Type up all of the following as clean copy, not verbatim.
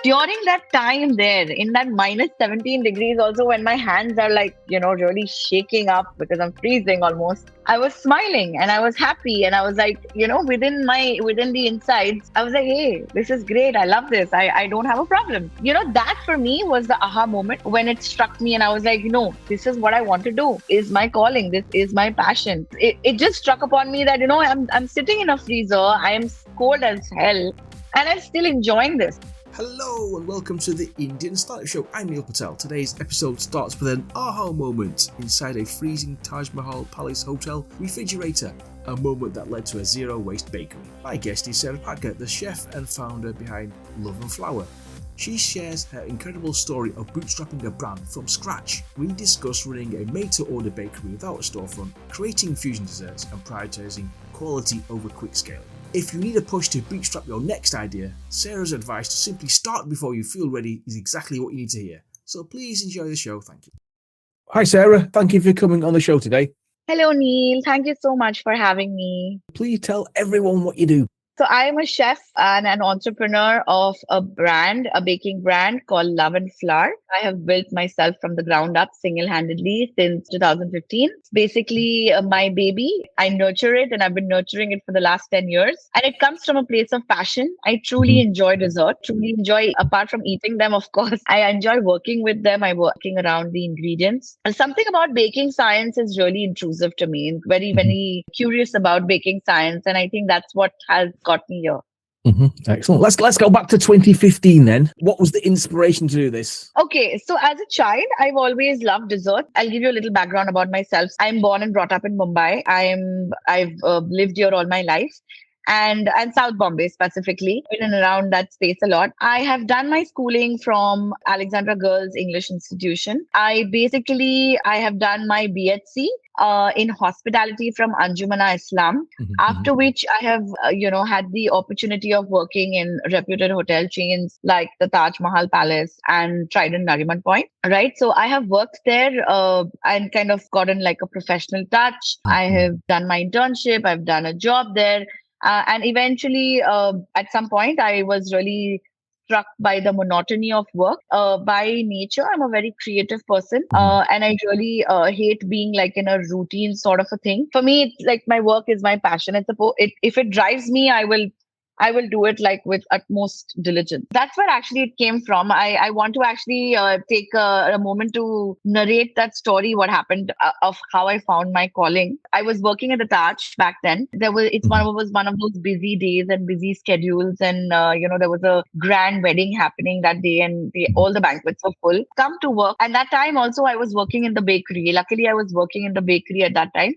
During that time there, in that minus 17 degrees, also when my hands are like, really shaking up because I'm freezing almost, I was smiling and I was happy. And I was like, within the insides, I was like, hey, this is great. I love this. I don't have a problem. That for me was the aha moment when it struck me. And I was like, no, this is what I want to do. Is my calling. This is my passion. It just struck upon me that, I'm sitting in a freezer. I am cold as hell. And I'm still enjoying this. Hello and welcome to the Indian Startup Show. I'm Neil Patel. Today's episode starts with an aha moment inside a freezing Taj Mahal Palace hotel refrigerator, a moment that led to a zero-waste bakery. My guest is Sarah Patka, the chef and founder behind Love and Flour. She shares her incredible story of bootstrapping a brand from scratch. We discuss running a made-to-order bakery without a storefront, creating fusion desserts and prioritising quality over quick scaling. If you need a push to bootstrap your next idea, Sarah's advice to simply start before you feel ready is exactly what you need to hear. So please enjoy the show. Thank you. Hi, Sarah. Thank you for coming on the show today. Hello, Neil. Thank you so much for having me. Please tell everyone what you do. So I am a chef and an entrepreneur of a baking brand called Love and Flour. I have built myself from the ground up single-handedly since 2015. It's basically my baby. I nurture it and I've been nurturing it for the last 10 years. And it comes from a place of passion. I truly enjoy dessert, truly enjoy, apart from eating them, of course, I enjoy working with them. I'm working around the ingredients. And something about baking science is really intrusive to me. I'm very, very curious about baking science. And I think that's what has got me here. Excellent. Let's go back to 2015 then. What was the inspiration to do this? Okay, so as a child, I've always loved dessert. I'll give you a little background about myself. I'm born and brought up in Mumbai. I've lived here all my life. And South Bombay specifically, been in and around that space a lot. I have done my schooling from Alexandra Girls English Institution. I have done my BHC in hospitality from Anjumana Islam, after which I have, had the opportunity of working in reputed hotel chains like the Taj Mahal Palace and Trident Nariman Point, right? So I have worked there and kind of gotten like a professional touch. I have done my internship. I've done a job there. And eventually, at some point, I was really struck by the monotony of work. By nature, I'm a very creative person, and I really hate being like in a routine sort of a thing. For me, it's like my work is my passion. If it drives me, I will do it like with utmost diligence. That's where actually it came from. I want to actually take a moment to narrate that story, what happened of how I found my calling. I was working at the Taj back then. It was one of those busy days and busy schedules. And, there was a grand wedding happening that day and all the banquets were full. Come to work. And that time also I was working in the bakery. Luckily, I was working in the bakery at that time.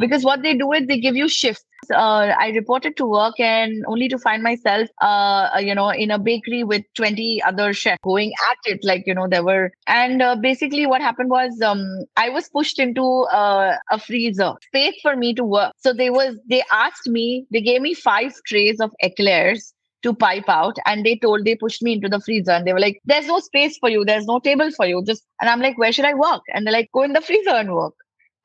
Because what they do is they give you shifts. I reported to work and only to find myself, in a bakery with 20 other chefs going at it. Basically what happened was, I was pushed into a freezer space for me to work. So they gave me 5 trays of eclairs to pipe out, and they pushed me into the freezer and they were like, there's no space for you. There's no table for you. And I'm like, where should I work? And they're like, go in the freezer and work.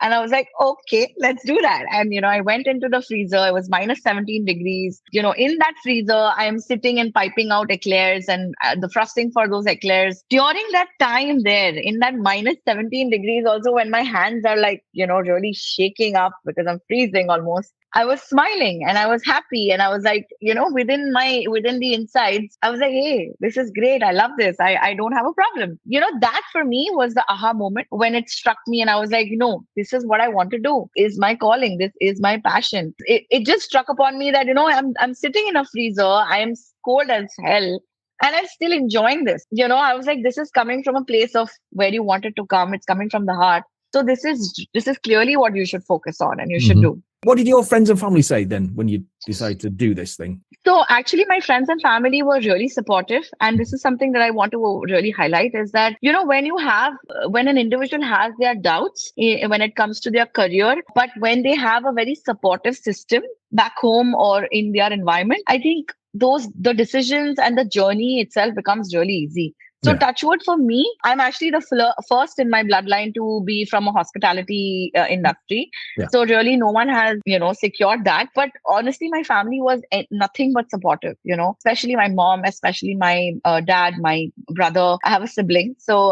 And I was like, okay, let's do that. And, I went into the freezer. It was minus 17 degrees. In that freezer, I am sitting and piping out eclairs and the frosting for those eclairs. During that time there, in that minus 17 degrees, also when my hands are like, really shaking up because I'm freezing almost, I was smiling and I was happy. And I was like, within the insides, I was like, hey, this is great. I love this. I don't have a problem. That for me was the aha moment when it struck me. And I was like, no, this is what I want to do. Is my calling. This is my passion. It just struck upon me that, I'm sitting in a freezer. I am cold as hell. And I'm still enjoying this. I was like, this is coming from a place of where you want it to come. It's coming from the heart. So this is clearly what you should focus on and you should do. What did your friends and family say then when you decided to do this thing? So actually, my friends and family were really supportive. And this is something that I want to really highlight is that, when an individual has their doubts when it comes to their career, but when they have a very supportive system back home or in their environment, I think the decisions and the journey itself becomes really easy. So touch wood for me, I'm actually the first in my bloodline to be from a hospitality industry. Yeah. So really no one has, secured that. But honestly, my family was nothing but supportive, especially my mom, especially my dad, my brother. I have a sibling, so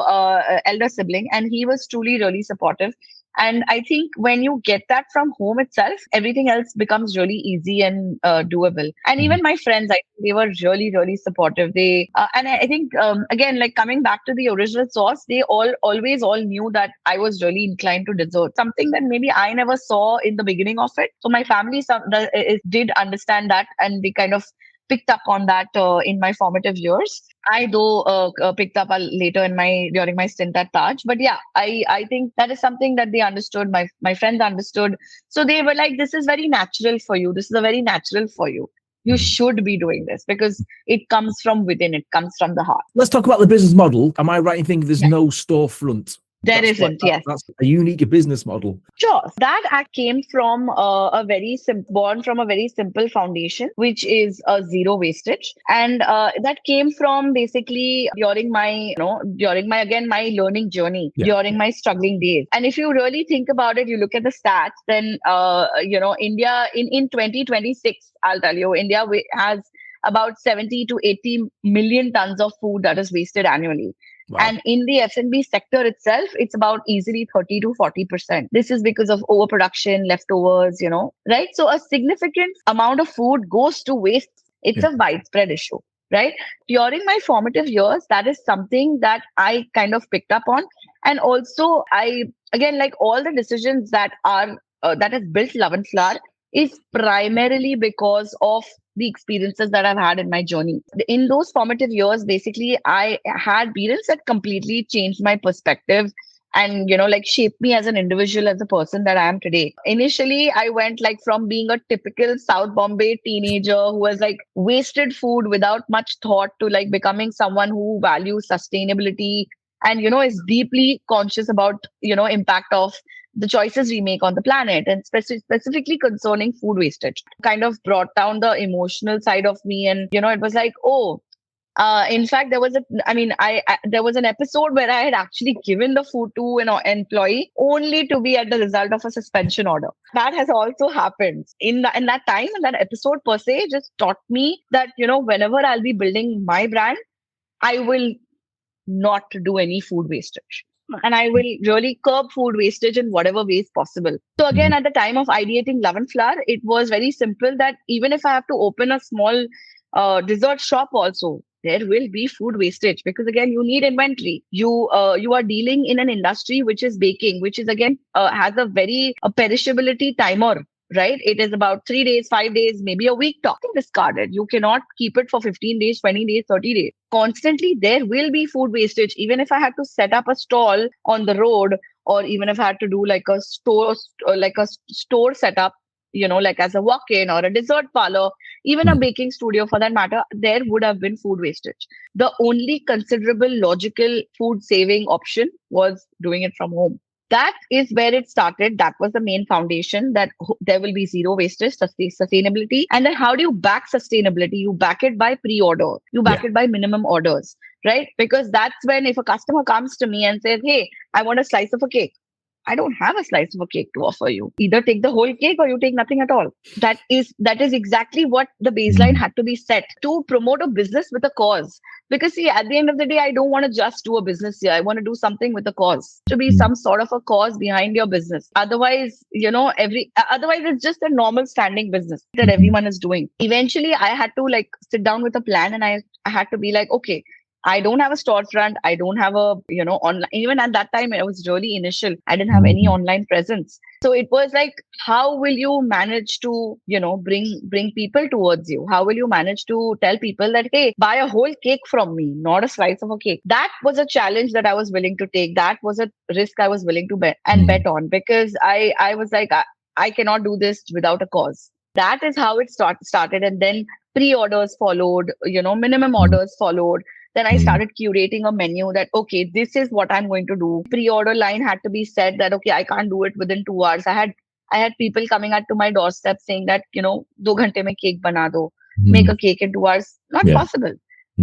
elder sibling, and he was truly really supportive. And I think when you get that from home itself, everything else becomes really easy and doable. And even my friends, they were really, really supportive. And I think, again, like coming back to the original source, they always all knew that I was really inclined to dessert, something that maybe I never saw in the beginning of it. So my family did understand that, and they kind of picked up on that in my formative years. I though picked up later during my stint at Taj, but yeah, I think that is something that they understood. My friends understood, so they were like, "This is very natural for you. This is a very natural for you. You should be doing this because it comes from within. It comes from the heart." Let's talk about the business model. Am I right in thinking there's no storefront? There isn't, yes. That's a unique business model. Sure. That act came from born from a very simple foundation, which is zero wastage. And that came from basically during my learning journey, during my struggling days. And if you really think about it, you look at the stats, then, India in 2026, I'll tell you, India has about 70 to 80 million tons of food that is wasted annually. Wow. And in the F&B sector itself, it's about easily 30 to 40%. This is because of overproduction, leftovers, right? So a significant amount of food goes to waste. It's a widespread issue, right? During my formative years, that is something that I kind of picked up on. And also, like all the decisions that has built Love and Flower is primarily because of the experiences that I've had in my journey. In those formative years, basically, I had experience that completely changed my perspective and, shaped me as an individual, as a person that I am today. Initially, I went from being a typical South Bombay teenager who was wasted food without much thought to becoming someone who values sustainability and, is deeply conscious about, impact of the choices we make on the planet, and specifically concerning food wastage. Kind of brought down the emotional side of me, and it was in fact, there was there was an episode where I had actually given the food to an employee only to be at the result of a suspension order. That has also happened in that time, and that episode per se just taught me that whenever I'll be building my brand, I will not do any food wastage. And I will really curb food wastage in whatever ways possible. So again, at the time of ideating Love and Flower, it was very simple that even if I have to open a small dessert shop also, there will be food wastage because again, you need inventory. You are dealing in an industry which is baking, which is again has a very perishability timer. Right? It is about 3 days, 5 days, maybe a week talking discarded. You cannot keep it for 15 days, 20 days, 30 days. Constantly, there will be food wastage. Even if I had to set up a stall on the road, or even if I had to do a store setup, as a walk-in or a dessert parlor, even a baking studio for that matter, there would have been food wastage. The only considerable logical food saving option was doing it from home. That is where it started. That was the main foundation, that there will be zero wastage, sustainability. And then how do you back sustainability? You back it by pre-order. You back it by minimum orders, right? Because that's when if a customer comes to me and says, "Hey, I want a slice of a cake," I don't have a slice of a cake to offer you. Either take the whole cake or you take nothing at all. That is exactly what the baseline had to be set to promote a business with a cause. Because see, at the end of the day, I don't want to just do a business here. I want to do something with a cause. To be some sort of a cause behind your business. Otherwise, otherwise it's just a normal standing business that everyone is doing. Eventually, I had to sit down with a plan, and I had to be okay, I don't have a storefront. I don't have a, online. Even at that time, it was really initial. I didn't have any online presence. So it was how will you manage to, bring people towards you? How will you manage to tell people that, hey, buy a whole cake from me, not a slice of a cake? That was a challenge that I was willing to take. That was a risk I was willing to bet on, because I was I cannot do this without a cause. That is how it started. And then pre-orders followed, minimum orders followed. Then I started curating a menu that, okay, this is what I'm going to do. Pre-order line had to be set that, okay, I can't do it within 2 hours. I had people coming up to my doorstep saying that, 2 ghante mein cake bana do. Make a cake in 2 hours. Not possible.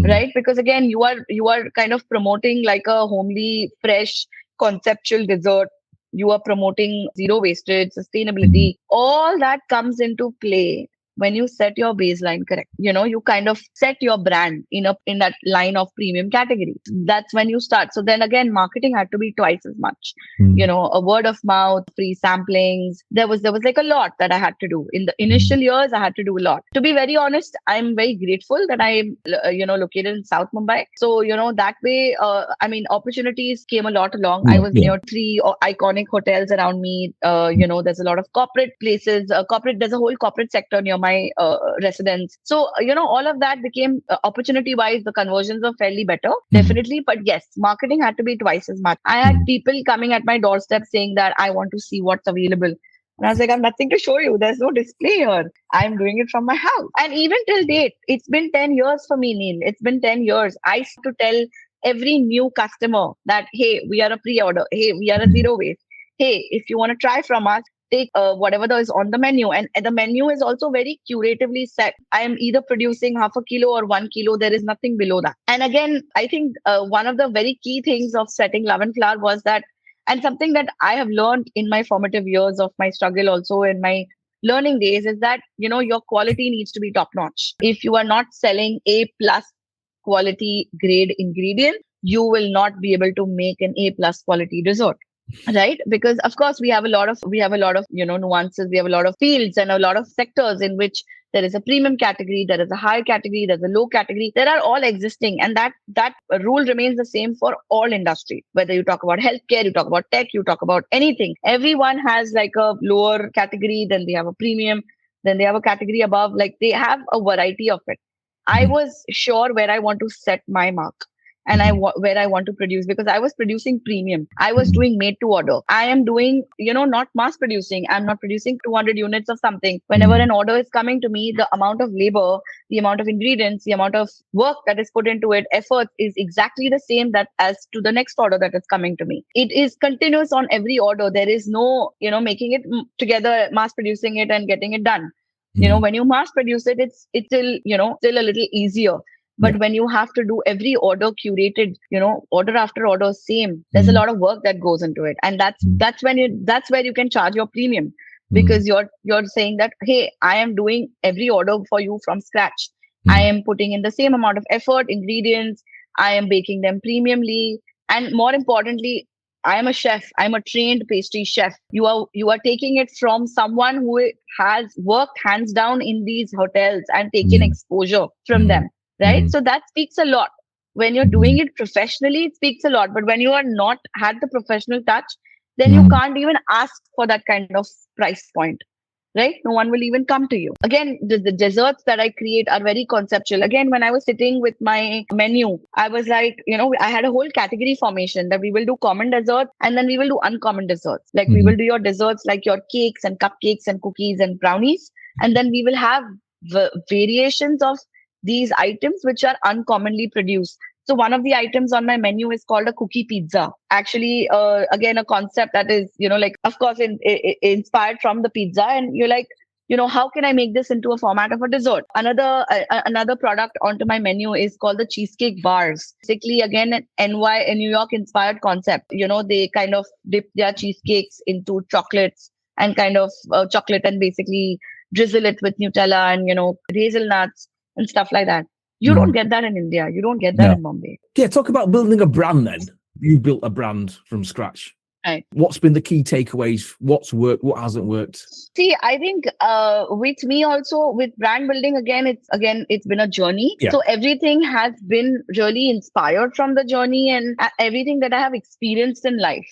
right? Because again, you are kind of promoting like a homely, fresh, conceptual dessert. You are promoting zero wastage, sustainability. All that comes into play when you set your baseline correct. You kind of set your brand in that line of premium category. That's when you start. So then again, marketing had to be twice as much. A word of mouth, free samplings. There was like a lot that I had to do in the initial years. I had to do a lot. To be very honest, I'm very grateful that I'm located in South Mumbai. So that way, opportunities came a lot along. I was near three iconic hotels around me. There's a lot of corporate places. There's a whole corporate sector near my residence. So all of that became opportunity wise. The conversions are fairly better, definitely. But yes, marketing had to be twice as much. I had people coming at my doorstep saying that I want to see what's available. And I was like, I'm nothing to show you. There's no display here. I'm doing it from my house. And even till date, it's been 10 years for me, Neil. It's been 10 years. I used to tell every new customer that, hey, we are a pre-order. Hey, we are a zero waste. Hey, if you want to try from us, take whatever there is on the menu. And the menu is also very curatively set. I am either producing half a kilo or 1 kilo. There is nothing below that. And again, I think one of the very key things of setting Love and Flower was that, and something that I have learned in my formative years of my struggle, also in my learning days, is that, your quality needs to be top notch. If you are not selling A plus quality grade ingredient, you will not be able to make an A plus quality dessert. Right? Because of course we have a lot of nuances. We have a lot of fields and a lot of sectors in which there is a premium category, there is a high category, there's a low category. There are all existing, and that rule remains the same for all industry. Whether you talk about healthcare, you talk about tech, you talk about anything. Everyone has like a lower category, then they have a premium, then they have a category above. Like they have a variety of it. I was sure where I want to set my mark. And where I want to produce, because I was producing premium. I was doing made to order. I am doing, not mass producing. I'm not producing 200 units of something. Whenever an order is coming to me, the amount of labor, the amount of ingredients, the amount of work that is put into it, effort is exactly the same that as to the next order that is coming to me. It is continuous on every order. There is no, making it together, mass producing it and getting it done. When you mass produce it, it's still, still a little easier. But when you have to do every order curated, order after order, same, there's a lot of work that goes into it. And that's where you can charge your premium, because you're saying that, hey, I am doing every order for you from scratch. I am putting in the same amount of effort, ingredients. I am baking them premiumly. And more importantly, I am a chef. I'm a trained pastry chef. You are taking it from someone who has worked hands down in these hotels and taken exposure from them. Right? So that speaks a lot. When you're doing it professionally, it speaks a lot. But when you are not had the professional touch, then you can't even ask for that kind of price point. Right? No one will even come to you. Again, the desserts that I create are very conceptual. Again, when I was sitting with my menu, I was like, I had a whole category formation that we will do common desserts and then we will do uncommon desserts. Like we will do your desserts like your cakes and cupcakes and cookies and brownies. And then we will have variations of these items which are uncommonly produced. So one of the items on my menu is called a cookie pizza. Actually, again, a concept that is, of course, inspired from the pizza. And you're like, how can I make this into a format of a dessert? Another product onto my menu is called the cheesecake bars. Basically, again, a New York inspired concept. They kind of dip their cheesecakes into chocolates and kind of chocolate and basically drizzle it with Nutella and, hazelnuts and stuff like that. You don't get that in India. You don't get that in Mumbai. Yeah, talk about building a brand then. You built a brand from scratch. Right. What's been the key takeaways? What's worked? What hasn't worked? See, I think with me also, with brand building, it's been a journey. Yeah. So everything has been really inspired from the journey and everything that I have experienced in life.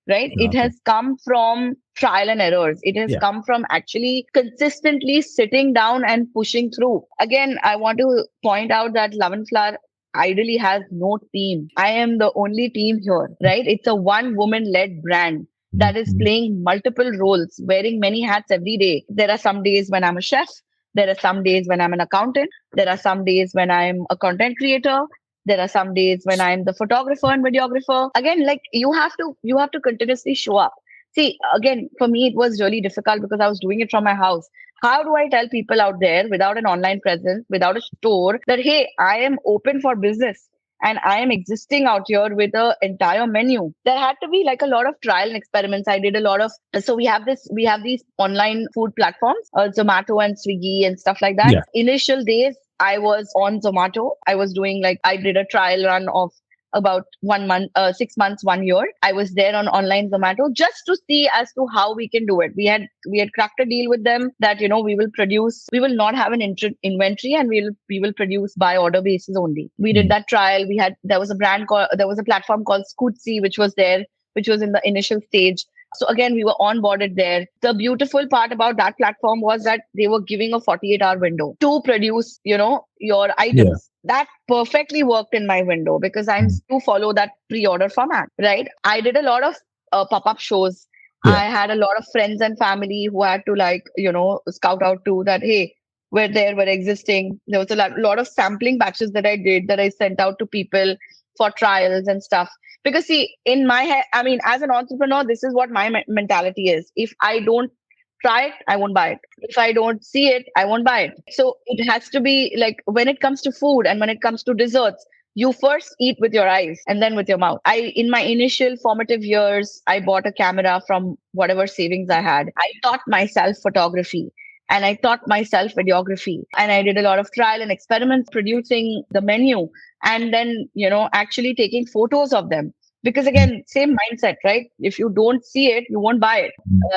Right? Okay. It has come from trial and errors. It has come from actually consistently sitting down and pushing through. Again, I want to point out that Love and Flower ideally has no team. I am the only team here, right? It's a one woman led brand that is playing multiple roles, wearing many hats every day. There are some days when I'm a chef. There are some days when I'm an accountant. There are some days when I'm a content creator. There are some days when I'm the photographer and videographer. Again, like you have to continuously show up. See, again, for me, it was really difficult because I was doing it from my house. How do I tell people out there without an online presence, without a store, that, hey, I am open for business and I am existing out here with an entire menu? There had to be like a lot of trial and experiments. I did a lot of, so we have these online food platforms, Zomato and Swiggy and stuff like that. Yeah. Initial days, I was on Zomato. I was doing like, I did a trial run of about 1 month, 6 months, 1 year. I was there on online Zomato just to see as to how we can do it. We had cracked a deal with them that we will not have an inventory, and we will produce by order basis only. We did that trial. There was a platform called Scootsie which was there, which was in the initial stage. So again, we were onboarded there. The beautiful part about that platform was that they were giving a 48-hour window to produce, your Yeah. items. That perfectly worked in my window because I'm to follow that pre-order format, right? I did a lot of pop-up shows. Yeah. I had a lot of friends and family who had to scout out to that, hey, we're existing. There was a lot of sampling batches that I did that I sent out to people for trials and stuff. Because see, in my head, I mean, as an entrepreneur, this is what my mentality is. If I don't try it, I won't buy it. If I don't see it, I won't buy it. So it has to be like when it comes to food and when it comes to desserts, you first eat with your eyes and then with your mouth. In my initial formative years, I bought a camera from whatever savings I had. I taught myself photography and I taught myself videography, and I did a lot of trial and experiments producing the menu, and then, actually taking photos of them. Because again, same mindset, right? If you don't see it, you won't buy it.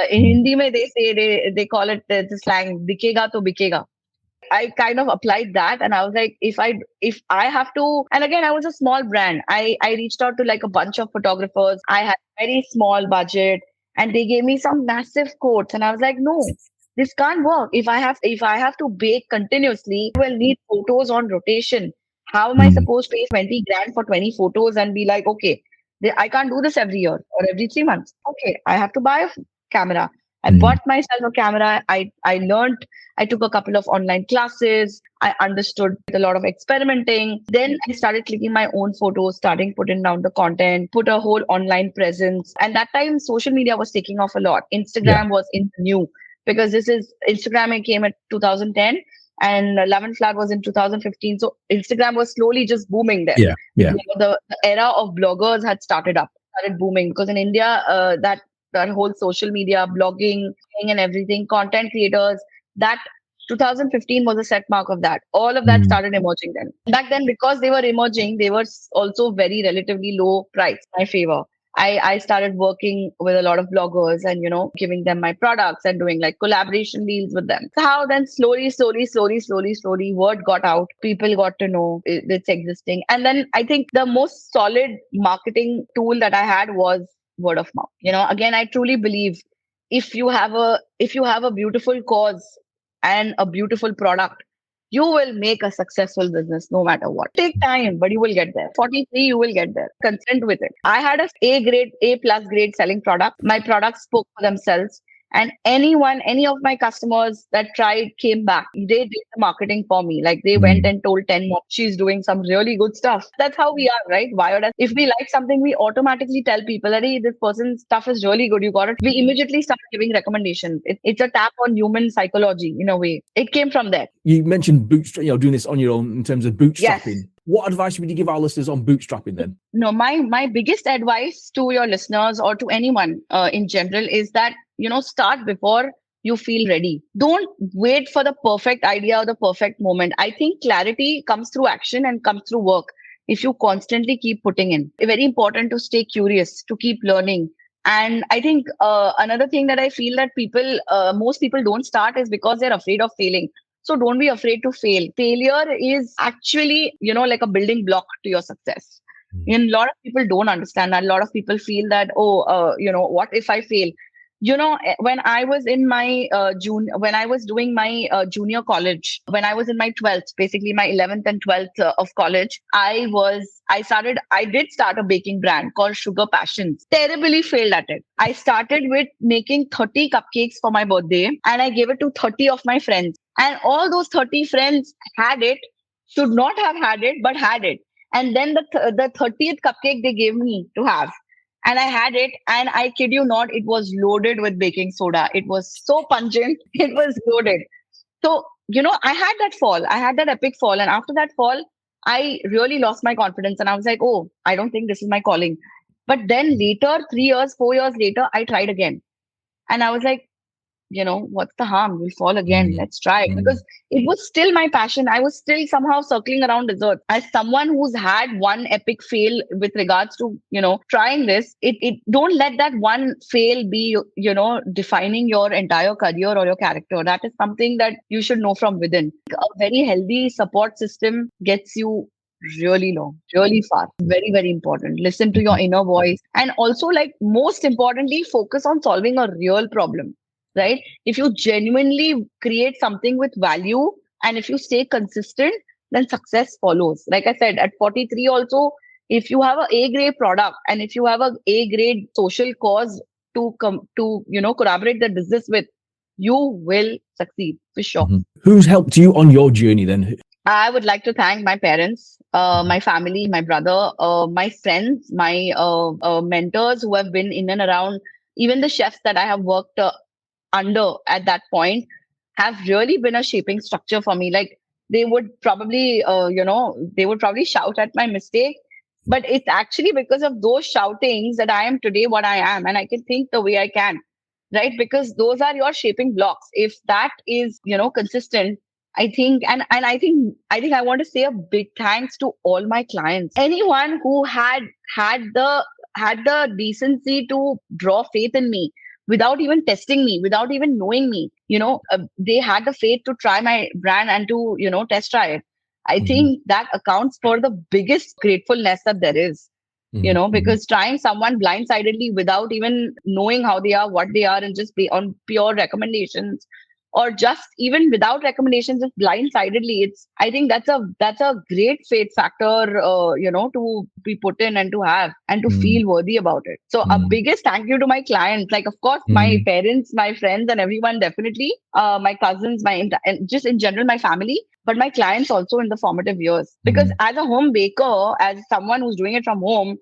In Hindi, mein they call it the slang, "Dikega to bikega." I kind of applied that, and I was like, if I have to, and again, I was a small brand. I reached out to like a bunch of photographers. I had very small budget, and they gave me some massive quotes, and I was like, no, this can't work. If I have to bake continuously, I will need photos on rotation. How am I supposed to pay 20 grand for 20 photos and be like, okay, I can't do this every year or every 3 months. Okay, I have to buy a camera. I bought myself a camera. I learned. I took a couple of online classes. I understood a lot of experimenting. Then I started clicking my own photos, starting putting down the content, put a whole online presence. And that time, social media was taking off a lot. Yeah. Instagram was in new because Instagram came at 2010 and Love and Flat was in 2015. So Instagram was slowly just booming there. Yeah. Yeah. The era of bloggers had started booming because in India, that whole social media, blogging, and everything, content creators, that 2015 was a set mark of that. All of that started emerging then. Back then, because they were emerging, they were also very relatively low price, my favor. I started working with a lot of bloggers and, giving them my products and doing like collaboration deals with them. So how then slowly, word got out. People got to know it's existing. And then I think the most solid marketing tool that I had was word of mouth. Again, I truly believe if you have a beautiful cause and a beautiful product, you will make a successful business no matter what. Take time, but you will get there. 43, you will get there. Consent with it. I had A plus grade selling product. My products spoke for themselves. And any of my customers that tried came back. They did the marketing for me. Like they went and told 10 more, she's doing some really good stuff. That's how we are, right? Wired as if we like something, we automatically tell people that, hey, this person's stuff is really good. You got it. We immediately start giving recommendations. It's a tap on human psychology in a way. It came from there. You mentioned doing this on your own in terms of bootstrapping. Yes. What advice would you give our listeners on bootstrapping then? No, my biggest advice to your listeners or to anyone in general is that, start before you feel ready. Don't wait for the perfect idea or the perfect moment. I think clarity comes through action and comes through work. If you constantly keep putting in, it's very important to stay curious, to keep learning. And I think another thing that I feel that most people don't start is because they're afraid of failing. So don't be afraid to fail. Failure is actually, like a building block to your success. And a lot of people don't understand that. A lot of people feel that, what if I fail? When I was in my when I was doing my junior college, when I was in my 12th, basically my 11th and 12th of college, I did start a baking brand called Sugar Passions. Terribly failed at it. I started with making 30 cupcakes for my birthday and I gave it to 30 of my friends. And all those 30 friends had it, should not have had it, but had it. And then the 30th cupcake they gave me to have. And I had it, and I kid you not, it was loaded with baking soda. It was so pungent. It was loaded. So, I had that fall. I had that epic fall. And after that fall, I really lost my confidence. And I was like, oh, I don't think this is my calling. But then later, 3 years, 4 years later, I tried again. And I was like, what's the harm? We'll fall again. Mm, Let's try it. mm, Because it was still my passion. I was still somehow circling around dessert. As someone who's had one epic fail with regards to, trying this, it don't let that one fail be, defining your entire career or your character. That is something that you should know from within. A very healthy support system gets you really long, really far. Very, very important. Listen to your inner voice. And also, like, most importantly, focus on solving a real problem, right? If you genuinely create something with value and if you stay consistent, then success follows. Like I said, at 43 also, if you have a A grade product and if you have a A grade social cause to come to, collaborate the business with, you will succeed for sure. mhm. Who's helped you on your journey then? I would like to thank my parents, my family, my brother, my friends, my mentors who have been in and around, even the chefs that I have worked under at that point have really been a shaping structure for me. Like they would probably, they would probably shout at my mistake, but it's actually because of those shoutings that I am today what I am, and I can think the way I can, right? Because those are your shaping blocks. If that is, consistent, I think, and I think I want to say a big thanks to all my clients, anyone who had the had the decency to draw faith in me without even testing me, without even knowing me. They had the faith to try my brand and to, test try it. I Mhm, think that accounts for the biggest gratefulness that there is, mhm, mhm, because trying someone blindsidedly without even knowing how they are, what they are, and just be on pure recommendations, or just even without recommendations, just blindsidedly, I think that's a great faith factor, to be put in and to have and to mm, feel worthy about it. So a mm, biggest thank you to my clients, like of course my mm, parents, my friends, and everyone, definitely, my cousins, and just in general my family, but my clients also in the formative years. Because mm. as a home baker, as someone who's doing it from home,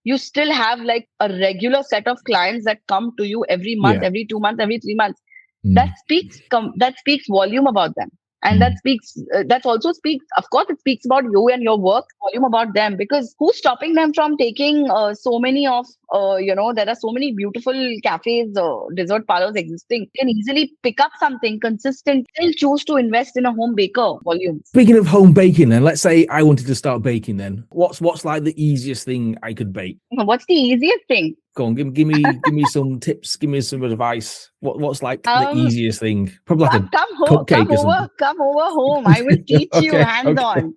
you still have like a regular set of clients that come to you every month, Yeah. every 2 months, every 3 months. Mm, That speaks volume about them. And mm, that also speaks, of course, it speaks about you and your work, volume about them. Because who's stopping them from taking so many of, there are so many beautiful cafes, dessert parlors existing. You can easily pick up something consistent, still choose to invest in a home baker. Volumes. Speaking of home baking, then let's say I wanted to start baking. Then what's like the easiest thing I could bake? What's the easiest thing? Go on, give me some tips. Give me some advice. What's like the um easiest thing? Probably like come a come home, cupcake or something. come over home, I will teach you Okay, hands okay, on.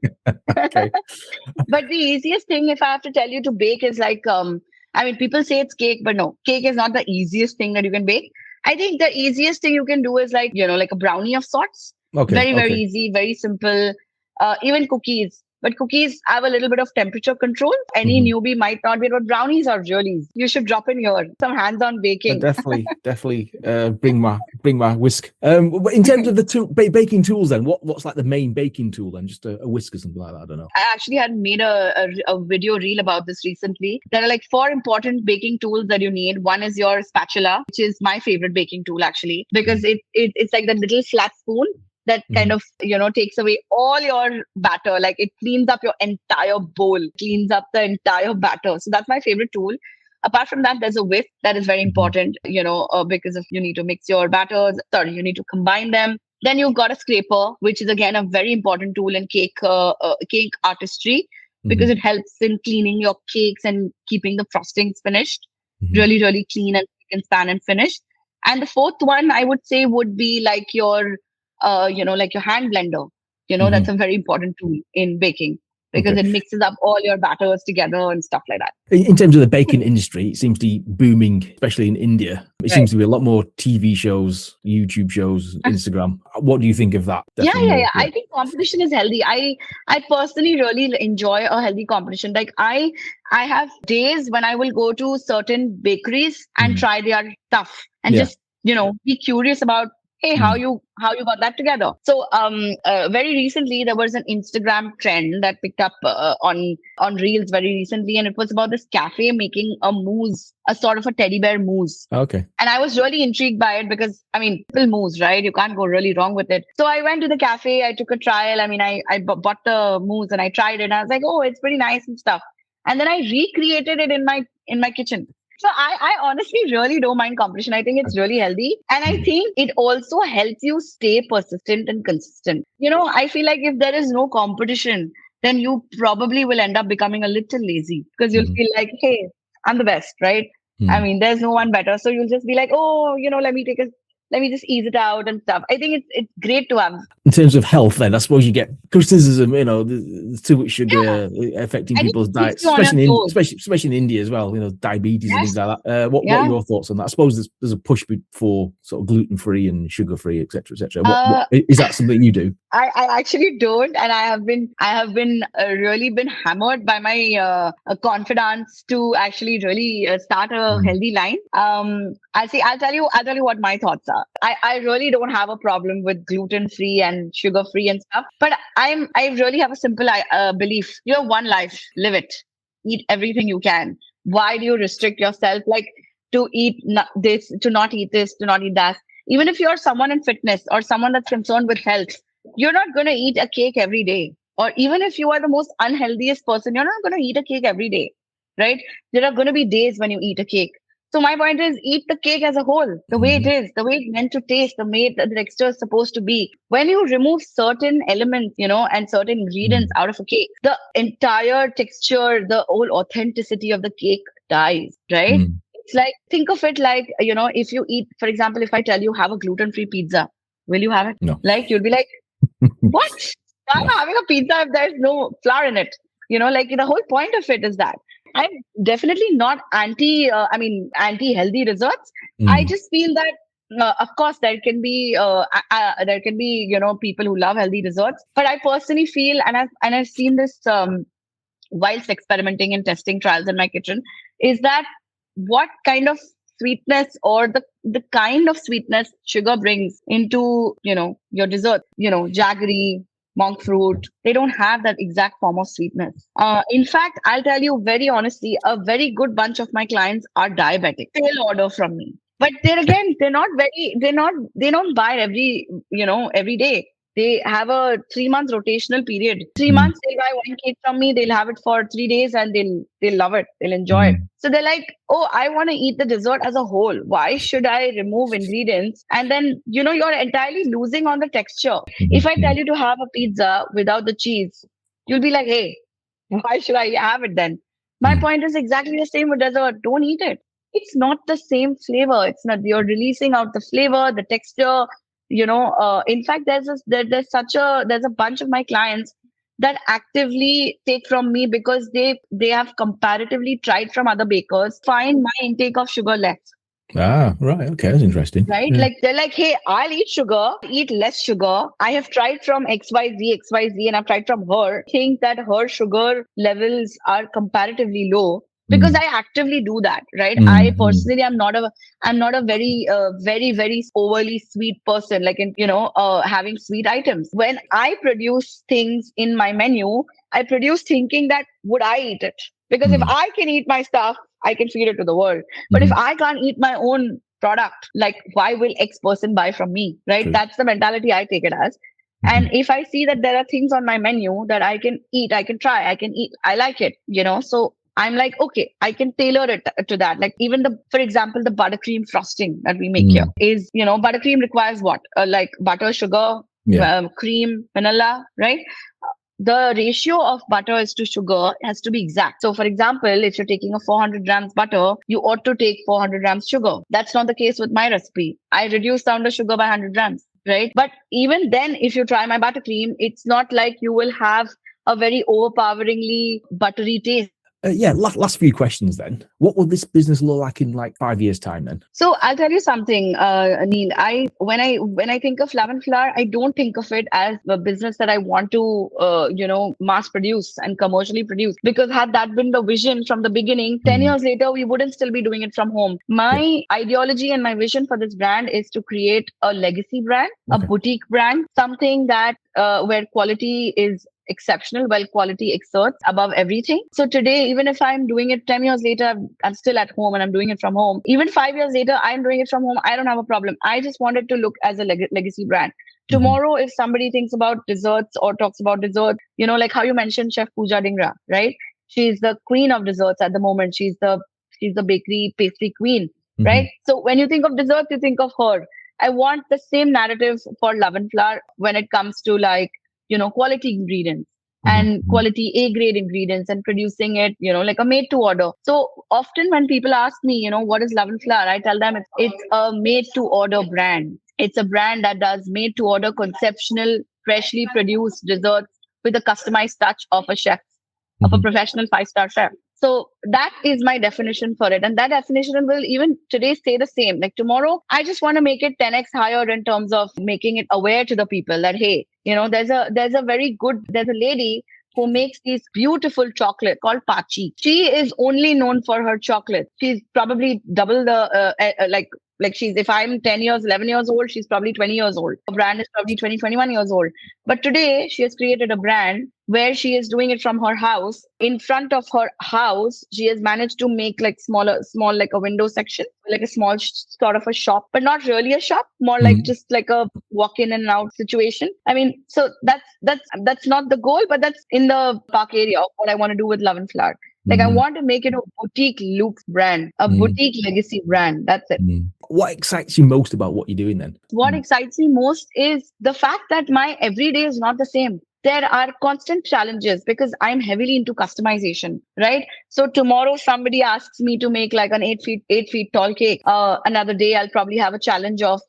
okay. But the easiest thing, if I have to tell you, to bake is like, I mean, people say it's cake, but no, cake is not the easiest thing that you can bake. I think the easiest thing you can do is like, like a brownie of sorts. Okay, Very, very okay. easy, very simple. Even cookies. But cookies have a little bit of temperature control. Any Mhm. newbie might not be, but brownies are really easy. You should drop in here some hands-on baking. Definitely bring my whisk. But in terms of the baking tools, then what's like the main baking tool? Then just a whisk or something like that. I don't know. I actually had made a video reel about this recently. There are like four important baking tools that you need. One is your spatula, which is my favorite baking tool actually, because it's like the little flat spoon that kind Mhm, of, takes away all your batter. Like it cleans up your entire bowl, cleans up the entire batter. So that's my favorite tool. Apart from that, there's a whisk that is very mhm, important, because if you need to mix your batters, sorry, you need to combine them. Then you've got a scraper, which is again a very important tool in cake artistry, because mhm, it helps in cleaning your cakes and keeping the frostings finished, mhm. really, really clean and spick and span and finished. And the fourth one I would say would be like your, like your hand blender. That's Mhm. a very important tool in baking because Okay. it mixes up all your batters together and stuff like that. In terms of the baking industry, it seems to be booming, especially in India. It Right. seems to be a lot more TV shows, YouTube shows, Instagram. What do you think of that? Yeah, Definitely yeah, more. yeah. Yeah. I think competition is healthy. I personally really enjoy a healthy competition. Like I have days when I will go to certain bakeries and Mhm. try their stuff and Yeah. just, be curious about, hey, how you got that together? So very recently there was an Instagram trend that picked up on Reels very recently, and it was about this cafe making a mousse, a sort of a teddy bear mousse. Okay. And I was really intrigued by it because, I mean, simple mousse, right? You can't go really wrong with it. So I went to the cafe, I took a trial. I mean, bought the mousse and I tried it. And I was like, oh, it's pretty nice and stuff. And then I recreated it in my kitchen. So I honestly really don't mind competition. I think it's really healthy. And I think it also helps you stay persistent and consistent. I feel like if there is no competition, then you probably will end up becoming a little lazy because you'll feel like, hey, I'm the best, right? I mean, there's no one better. So you'll just be like, oh, let me just ease it out and stuff. I think it's great to have. In terms of health, then I suppose you get criticism. There's too much sugar affecting people's diets, especially in India as well. Diabetes and things like that. What are your thoughts on that? I suppose there's a push for sort of gluten-free and sugar-free, etc., etc. What is that something you do? I actually don't, and I have been really been hammered by my confidants to actually really start a healthy line. I'll tell you what my thoughts are. I really don't have a problem with gluten free and sugar free and stuff, but I really have a simple belief. You have one life, live it, eat everything you can. Why do you restrict yourself to eat this, to not eat this, to not eat that? Even if you're someone in fitness or someone that's concerned with health, you're not going to eat a cake every day. Or even if you are the most unhealthiest person, you're not going to eat a cake every day, right? There are going to be days when you eat a cake. So my point is, eat the cake as a whole, the way it is, the way it's meant to taste, the way the texture is supposed to be. When you remove certain elements, and certain ingredients out of a cake, the entire texture, the whole authenticity of the cake dies, right? It's like, think of it like, if you eat, for example, if I tell you have a gluten-free pizza, will you have it? No. Like, you'll be like, what? I'm having a pizza if there's no flour in it. The whole point of it is that I'm definitely not anti-healthy desserts. I just feel that, of course, there can be people who love healthy desserts, but I personally feel, and I've seen this whilst experimenting and testing trials in my kitchen, is that what kind of sweetness or the kind of sweetness sugar brings into your dessert, jaggery, monk fruit, they don't have that exact form of sweetness. In fact, I'll tell you very honestly, a very good bunch of my clients are diabetic. They'll order from me. But then again, they don't buy every day. They have a 3-month rotational period. 3 months, they'll buy one cake from me. They'll have it for 3 days and they'll love it. They'll enjoy it. So they're like, oh, I want to eat the dessert as a whole. Why should I remove ingredients? And then, you're entirely losing on the texture. If I tell you to have a pizza without the cheese, you'll be like, hey, why should I have it then? My point is exactly the same with dessert. Don't eat it. It's not the same flavor. It's not, you're releasing out the flavor, the texture. In fact, there's a bunch of my clients that actively take from me because they have comparatively tried from other bakers, find my intake of sugar less. Ah, right. Okay, that's interesting. Right? Yeah. Like, they're like, hey, I'll eat sugar, eat less sugar. I have tried from XYZ, and I've tried from her. Think that her sugar levels are comparatively low. Because I actively do that, right? I personally am not a very, very, very overly sweet person, like having sweet items. When I produce things in my menu, I produce thinking that would I eat it? Because if I can eat my stuff, I can feed it to the world. But if I can't eat my own product, like why will X person buy from me, right? True. That's the mentality I take it as. And if I see that there are things on my menu that I can eat, I can try, I can eat, I like it, so I'm like, okay, I can tailor it to that. Like even for example, the buttercream frosting that we make here is, buttercream requires what? Like butter, sugar, cream, vanilla, right? The ratio of butter is to sugar has to be exact. So for example, if you're taking a 400 grams butter, you ought to take 400 grams sugar. That's not the case with my recipe. I reduce down the sugar by 100 grams, right? But even then, if you try my buttercream, it's not like you will have a very overpoweringly buttery taste. Last few questions then. What will this business look like in like 5 years' time then? So I'll tell you something, Neil. When I think of Love and Flower, I don't think of it as a business that I want to mass produce and commercially produce. Because had that been the vision from the beginning, 10 years later we wouldn't still be doing it from home. My ideology and my vision for this brand is to create a legacy brand, a boutique brand, something that where quality is exceptional, while quality exerts above everything. So today, even if I'm doing it 10 years later, I'm still at home and I'm doing it from home. Even 5 years later, I'm doing it from home. I don't have a problem. I just want it to look as a legacy brand. Tomorrow, if somebody thinks about desserts or talks about dessert, like how you mentioned Chef Pooja Dingra, right? She's the queen of desserts at the moment. She's the bakery pastry queen, right? So when you think of desserts, you think of her. I want the same narrative for Love and Flower when it comes to quality ingredients and quality A grade ingredients and producing it, like a made to order. So often when people ask me, what is Love and Flower, I tell them it's a made to order brand. It's a brand that does made to order conceptual, freshly produced desserts with a customized touch of a chef, of a professional 5-star chef. So that is my definition for it. And that definition will even today stay the same. Like tomorrow, I just want to make it 10x higher in terms of making it aware to the people that, hey, there's a lady who makes these beautiful chocolate called Pachi. She is only known for her chocolate. She's probably double the, if I'm 10 years, 11 years old, she's probably 20 years old. Her brand is probably 20, 21 years old. But today she has created a brand where she is doing it from her house. In front of her house, she has managed to make like small, like a window section, like a small sort of a shop, but not really a shop, more like just like a walk in and out situation. I mean, so that's not the goal, but that's in the park area of what I want to do with Love and Flower. Like I want to make it a boutique luxe brand, a boutique legacy brand. That's it. What excites you most about what you're doing then? What excites me most is the fact that my everyday is not the same. There are constant challenges because I'm heavily into customization, right? So tomorrow somebody asks me to make like an 8 feet tall cake. Another day I'll probably have a challenge of,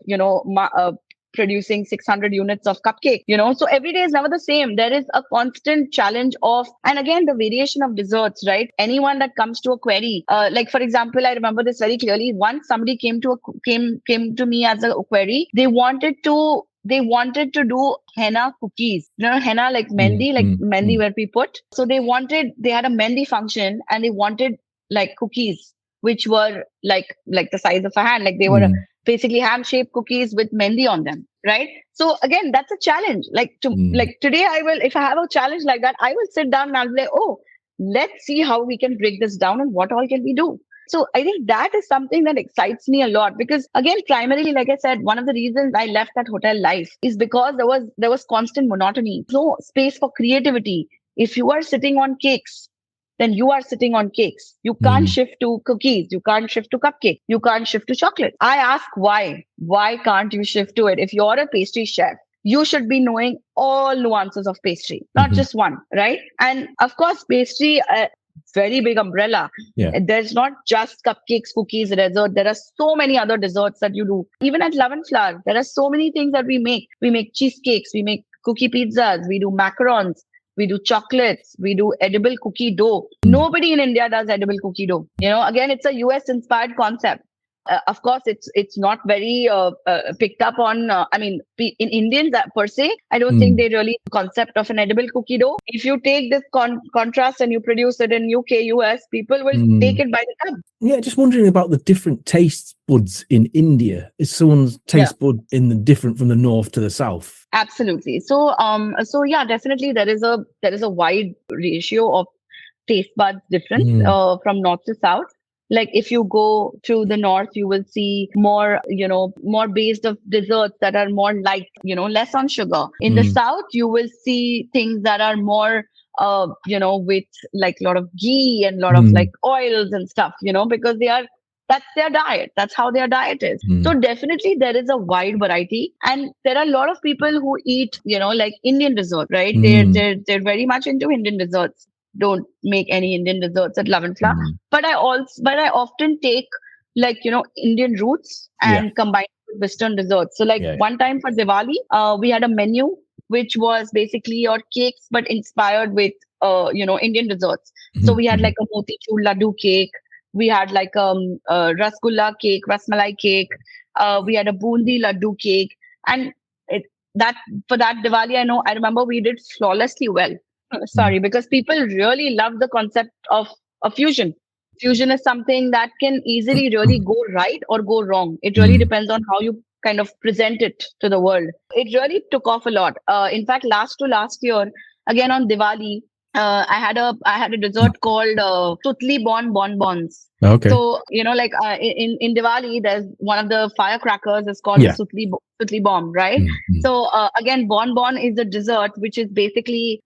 producing 600 units of cupcake, so every day is never the same. There is a constant challenge of, and again, the variation of desserts, right? Anyone that comes to a query, like for example, I remember this very clearly. Once somebody came to me as a query. They wanted to do henna cookies, henna like mehendi, mehendi where we put. So they had a mehendi function and they wanted like cookies, which were like the size of a hand, like they were basically ham-shaped cookies with mehendi on them, right? So again, that's a challenge. Like today, if I have a challenge like that, I will sit down and I'll be like, oh, let's see how we can break this down and what all can we do. So I think that is something that excites me a lot because again, primarily, like I said, one of the reasons I left that hotel life is because there was constant monotony, no space for creativity. If you are sitting on cakes, then you are sitting on cakes. You can't shift to cookies. You can't shift to cupcake. You can't shift to chocolate. I ask why? Why can't you shift to it? If you're a pastry chef, you should be knowing all nuances of pastry, not just one, right? And of course, pastry, very big umbrella. Yeah. There's not just cupcakes, cookies, dessert. There are so many other desserts that you do. Even at Love and Flower, there are so many things that we make. We make cheesecakes. We make cookie pizzas. We do macarons. We do chocolates. We do edible cookie dough. Nobody in India does edible cookie dough. Again, it's a US inspired concept. Of course, it's not very picked up on. In Indians per se, I don't think they really concept of an edible cookie dough. If you take this contrast and you produce it in UK, US, people will take it by the tub. Yeah, just wondering about the different taste buds in India. Is someone's taste bud different from the north to the south? Absolutely. So yeah, definitely there is a wide ratio of taste buds difference from north to south. Like if you go to the north, you will see more based of desserts that are more light, less on sugar. In the south, you will see things that are more, with like a lot of ghee and a lot of like oils and stuff, because that's their diet. That's how their diet is. So definitely there is a wide variety. And there are a lot of people who eat, like Indian dessert, right? They're very much into Indian desserts. Don't make any Indian desserts at Love and Flower. But I often take like, Indian roots and combine with Western desserts. So one time for Diwali, we had a menu, which was basically your cakes, but inspired with Indian desserts. So we had like a motichur laddu cake. We had like rasgulla cake, rasmalai cake. We had a bundi laddu cake, and it, that for that Diwali, I remember we did flawlessly well. Sorry, because people really love the concept of a fusion. Fusion is something that can easily really go right or go wrong. It really depends on how you kind of present it to the world. It really took off a lot. In fact, last year, again on Diwali, I had a dessert called Tutli bonbons. Okay. So in Diwali, there's one of the firecrackers is called the Sutli bomb, right? So again, bonbon is a dessert which is basically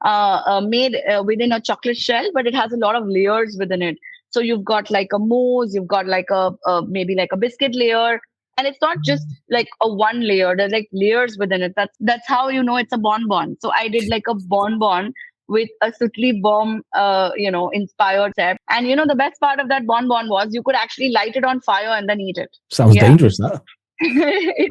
made within a chocolate shell, but it has a lot of layers within it. So you've got like a mousse, you've got like a maybe like a biscuit layer, and it's not just like a one layer. There's like layers within it. That's how you know it's a bonbon. So I did like a bonbon with a Sutli bomb, inspired set. And the best part of that bonbon was you could actually light it on fire and then eat it. Sounds dangerous, that. It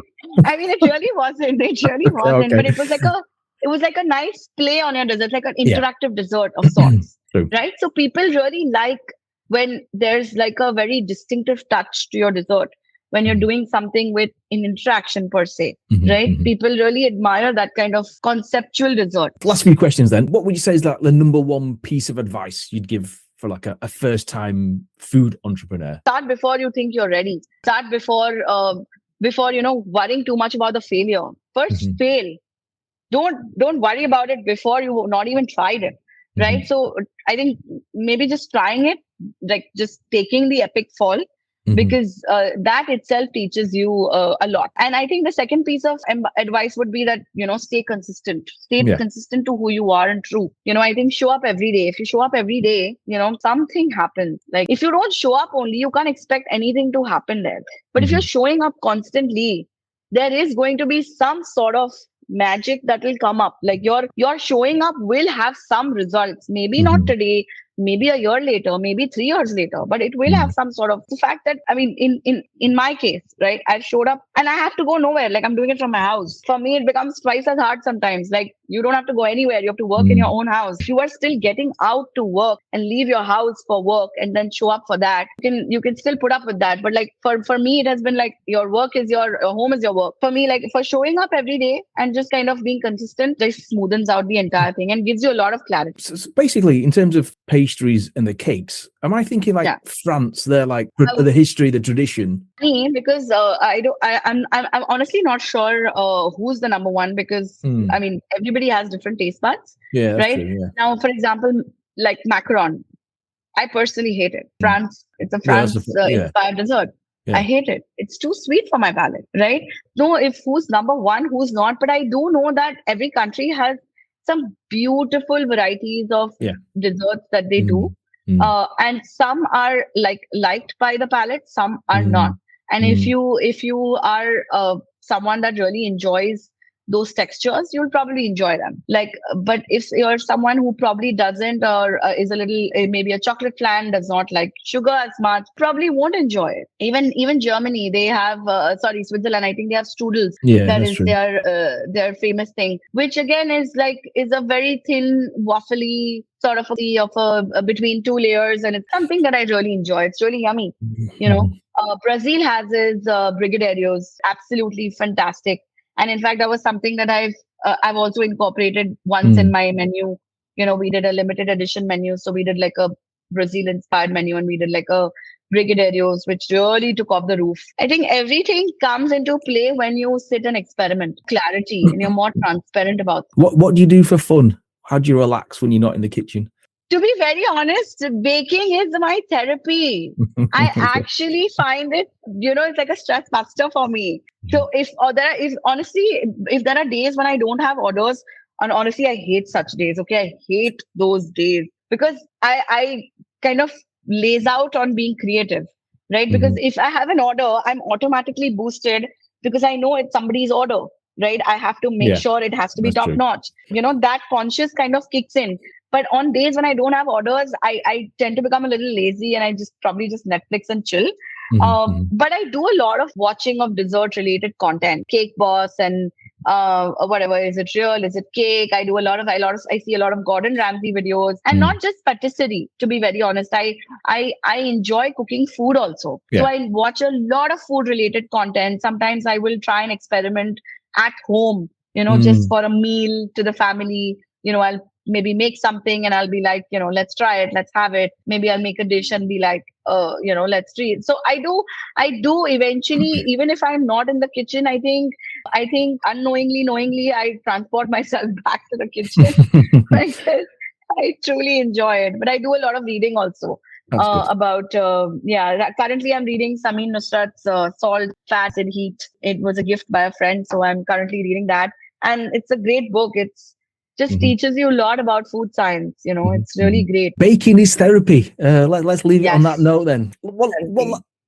really wasn't. It really wasn't. Okay. But it was like a nice play on your dessert, like an interactive dessert of sorts, right? So people really like when there's like a very distinctive touch to your dessert. When you're doing something with an interaction per se, right? People really admire that kind of conceptual dessert. Last few questions then. What would you say is like the number one piece of advice you'd give for like a first time food entrepreneur? Start before you think you're ready. Start before worrying too much about the failure. First fail. Don't worry about it before you not even tried it. Right. So I think maybe just trying it, like just taking the epic fall. Because that itself teaches you a lot. And I think the second piece of advice would be that, stay consistent. Stay consistent to who you are and true. I think show up every day. If you show up every day, something happens. Like if you don't show up only, you can't expect anything to happen there. But if you're showing up constantly, there is going to be some sort of magic that will come up. Like your showing up will have some results. Maybe not today, maybe a year later, maybe 3 years later, but it will have some sort of the fact that, in my case, right, I've showed up and I have to go nowhere. Like I'm doing it from my house. For me, it becomes twice as hard sometimes. Like you don't have to go anywhere. You have to work in your own house. If you are still getting out to work and leave your house for work and then show up for that, you can still put up with that. But like for me, it has been like your work is your home is your work. For me, like for showing up every day and just kind of being consistent, just smoothens out the entire thing and gives you a lot of clarity. So basically, in terms of pastries and the cakes, am I thinking like France? They're like the history, the tradition. Because I'm honestly not sure who's the number one because everybody has different taste buds. Yeah, that's right. True, yeah. Now, for example, like macaron, I personally hate it. France, it's a France inspired dessert. Yeah. I hate it. It's too sweet for my palate, right? No, if who's number one, who's not, but I do know that every country has some beautiful varieties of desserts that they do. And some are liked by the palate, some are not. And if you are someone that really enjoys those textures, you'll probably enjoy them. But if you're someone who probably doesn't or is a little maybe a chocolate fan, does not like sugar as much, probably won't enjoy it. Even Germany, they have Switzerland, I think they have strudels. That is their famous thing, which again is a very thin waffly sort of a between two layers, and it's something that I really enjoy. It's really yummy. Brazil has its brigadeiros, absolutely fantastic. And in fact, that was something that I've also incorporated once in my menu. We did a limited edition menu. So we did like a Brazil inspired menu and we did like a brigadeiros, which really took off the roof. I think everything comes into play when you sit and experiment. Clarity, and you're more transparent about it. What do you do for fun? How do you relax when you're not in the kitchen? To be very honest, baking is my therapy. I actually find it, it's like a stress buster for me. So if there are days when I don't have orders, and honestly, I hate such days. Okay, I hate those days because I kind of lays out on being creative, right? Because if I have an order, I'm automatically boosted because I know it's somebody's order. Right. I have to make sure it has to be top notch. That conscious kind of kicks in. But on days when I don't have orders, I tend to become a little lazy and I just Netflix and chill. But I do a lot of watching of dessert related content, Cake Boss and whatever. Is it real? Is it cake? I see a lot of Gordon Ramsay videos, and not just patisserie. To be very honest, I enjoy cooking food also. Yeah. So I watch a lot of food related content. Sometimes I will try and experiment at home, just for a meal to the family. I'll maybe make something and I'll be like, let's try it, let's have it. Maybe I'll make a dish and be like, let's treat. So I do eventually, even if I'm not in the kitchen, I think unknowingly, knowingly, I transport myself back to the kitchen because I truly enjoy it. But I do a lot of reading also. About currently I'm reading Samin Nusrat's Salt, Fats and Heat. It was a gift by a friend, so I'm currently reading that, and it's a great book. It's just teaches you a lot about food science. It's really great. Baking is therapy. Let's leave it on that note then.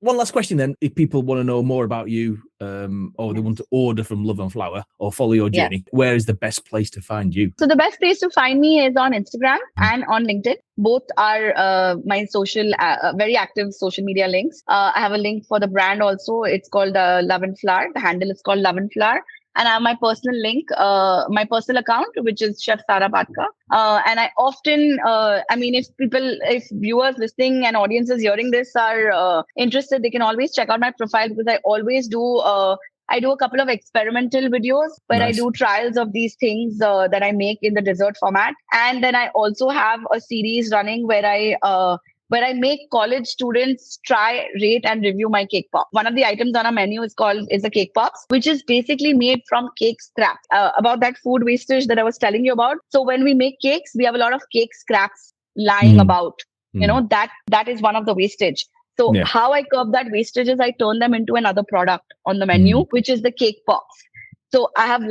One last question then. If people want to know more about you, or they want to order from Love and Flower or follow your journey, where is the best place to find you? So the best place to find me is on Instagram and on LinkedIn. Both are my social, very active social media links. I have a link for the brand also. It's called Love and Flower. The handle is called Love and Flower. And I have my personal link, my personal account, which is Chef Sarah Patka. And I often, if viewers listening and audiences hearing this are interested, they can always check out my profile, because I always do, I do a couple of experimental videos where I do trials of these things that I make in the dessert format. And then I also have a series running where I make college students try, rate, and review my cake pop. One of the items on our menu is the cake pops, which is basically made from cake scraps. About that food wastage that I was telling you about. So when we make cakes, we have a lot of cake scraps lying about. That is one of the wastage. So how I curb that wastage is I turn them into another product on the menu, which is the cake pops. So I have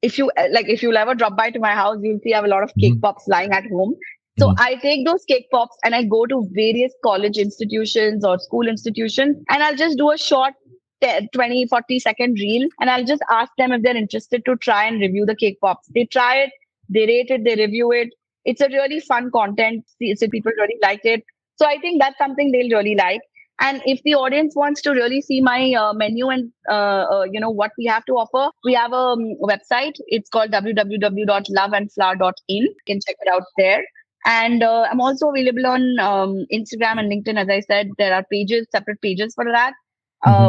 if you'll ever drop by to my house, you'll see I have a lot of cake pops lying at home. So I take those cake pops and I go to various college institutions or school institutions, and I'll just do a short 20, 40-second reel, and I'll just ask them if they're interested to try and review the cake pops. They try it, they rate it, they review it. It's a really fun content. So people really like it. So I think that's something they'll really like. And if the audience wants to really see my menu and what we have to offer, we have a website. It's called www.loveandflower.in. You can check it out there. And I'm also available on Instagram and LinkedIn. As I said, there are separate pages for that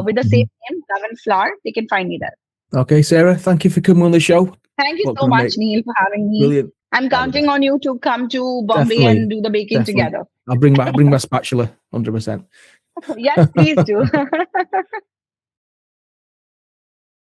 with the same name, Love and Flower. They can find me there. Okay, Sarah, thank you for coming on the show. Thank you so much, Neil, for having me. Brilliant. I'm counting on you to come to Bombay and do the baking together. I'll bring my spatula, 100%. Yes, please do.